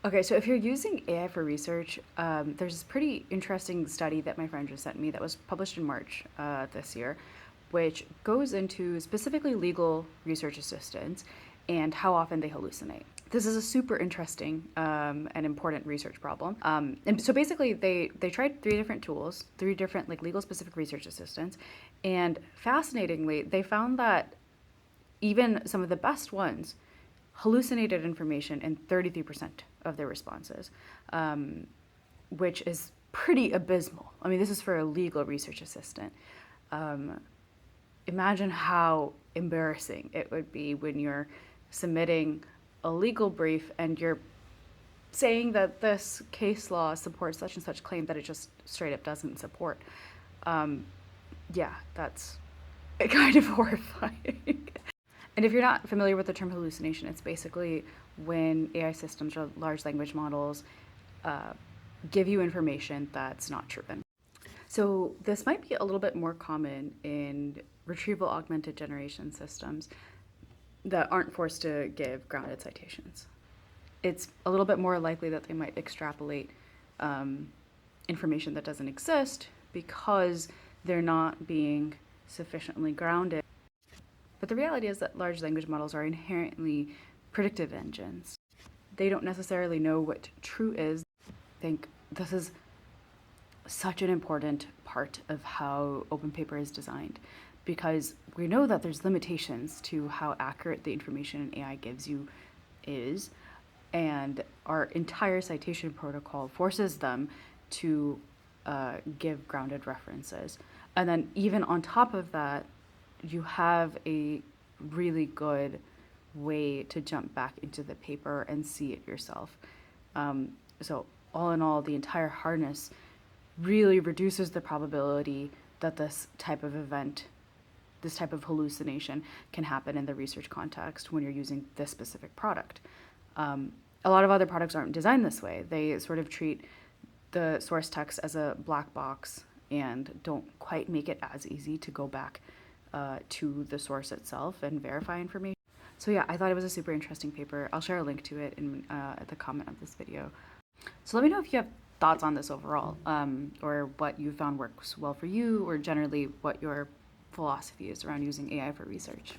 Okay, so if you're using AI for research, there's this pretty interesting study that my friend just sent me that was published in March this year, which goes into specifically legal research assistants and how often they hallucinate. This is a super interesting and important research problem. And so basically, they tried three different tools, three different like legal specific research assistants, and fascinatingly, they found that even some of the best ones hallucinated information in 33% of their responses, which is pretty abysmal. I mean, this is for a legal research assistant. Imagine how embarrassing it would be when you're submitting a legal brief and you're saying that this case law supports such and such claim that it just straight up doesn't support. Yeah, that's kind of horrifying. And if you're not familiar with the term hallucination, it's basically when AI systems or large language models give you information that's not true. So this might be a little bit more common in retrieval augmented generation systems that aren't forced to give grounded citations. It's a little bit more likely that they might extrapolate information that doesn't exist because they're not being sufficiently grounded. But the reality is that large language models are inherently predictive engines. They don't necessarily know what true is. I think this is such an important part of how open paper is designed because we know that there's limitations to how accurate the information an AI gives you is, and our entire citation protocol forces them to give grounded references. And then even on top of that, you have a really good way to jump back into the paper and see it yourself. So all in all, the entire harness really reduces the probability that this type of event, this type of hallucination can happen in the research context when you're using this specific product. A lot of other products aren't designed this way. They sort of treat the source text as a black box and don't quite make it as easy to go back to the source itself and verify information. So yeah, I thought it was a super interesting paper. I'll share a link to it in at the comment of this video. So let me know if you have thoughts on this overall, or what you found works well for you, or generally what your philosophy is around using AI for research.